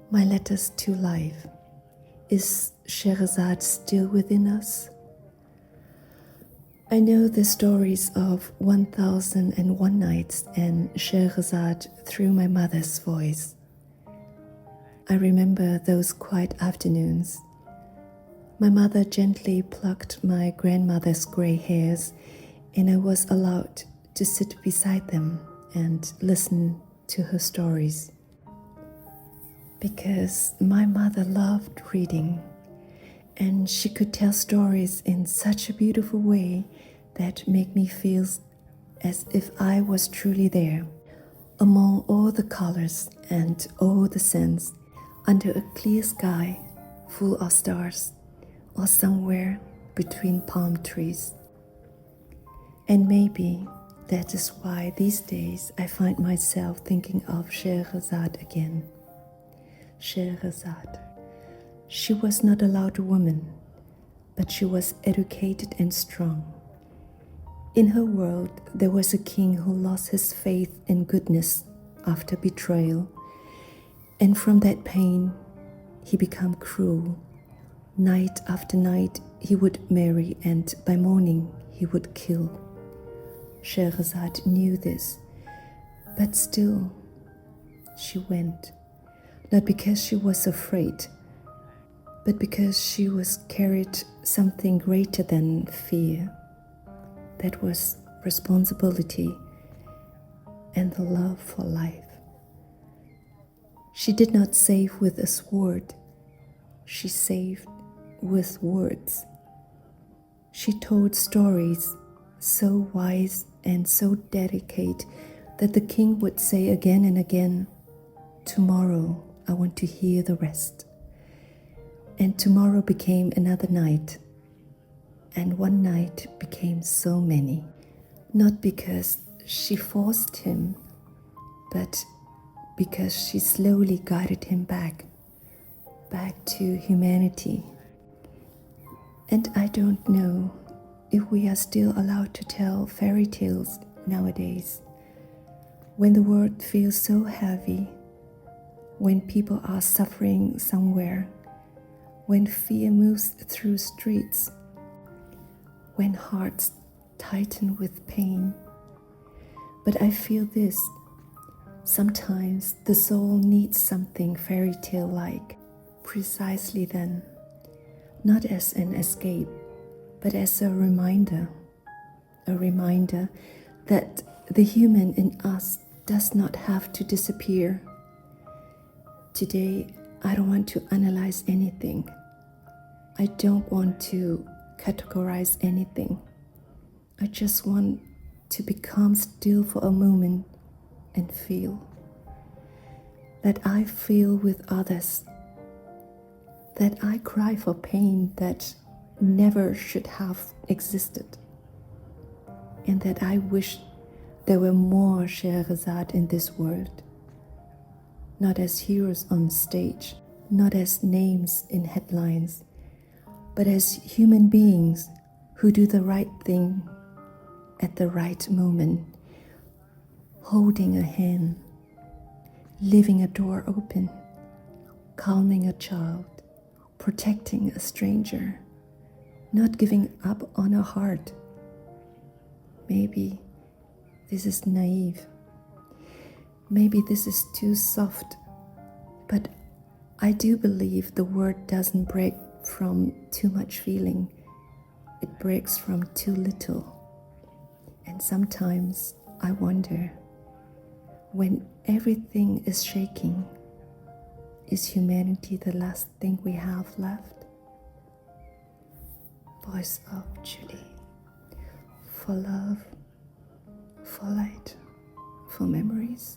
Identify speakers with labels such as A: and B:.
A: My letters to life. Is Scheherazade still within us? I know the stories of 1001 Nights and Scheherazade through my mother's voice. I remember those quiet afternoons. My mother gently plucked my grandmother's gray hairs, and I was allowed to sit beside them and listen to her stories. Because my mother loved reading, and she could tell stories in such a beautiful way that made me feel as if I was truly there, among all the colors and all the scents, under a clear sky full of stars, or somewhere between palm trees. And maybe that is why these days I find myself thinking of Scheherazade again. Scheherazade. She was not a loud woman, but she was educated and strong. In her world, there was a king who lost his faith in goodness after betrayal, and from that pain, he became cruel. Night after night, he would marry, and by morning, he would kill. Scheherazade knew this, but still, she went. Not because she was afraid, but because she was carried something greater than fear. That was responsibility and the love for life. She did not save with a sword, she saved with words. She told stories so wise and so delicate that the king would say again and again, "Tomorrow I want to hear the rest." And tomorrow became another night, and one night became so many. Not because she forced him, but because she slowly guided him back to humanity. And I don't know if we are still allowed to tell fairy tales nowadays, when the world feels so heavy, when people are suffering somewhere, when fear moves through streets, when hearts tighten with pain. But I feel this. Sometimes the soul needs something fairy tale-like, precisely then, not as an escape, but as a reminder that the human in us does not have to disappear. Today, I don't want to analyze anything. I don't want to categorize anything. I just want to become still for a moment and feel. That I feel with others. That I cry for pain that never should have existed. And that I wish there were more Scheherazade in this world. Not as heroes on stage, not as names in headlines, but as human beings who do the right thing at the right moment, holding a hand, leaving a door open, calming a child, protecting a stranger, not giving up on a heart. Maybe this is naive. Maybe this is too soft, but I do believe the word doesn't break from too much feeling. It breaks from too little. And sometimes I wonder, when everything is shaking, is humanity the last thing we have left? Voice of Julie. For love, for light, for memories.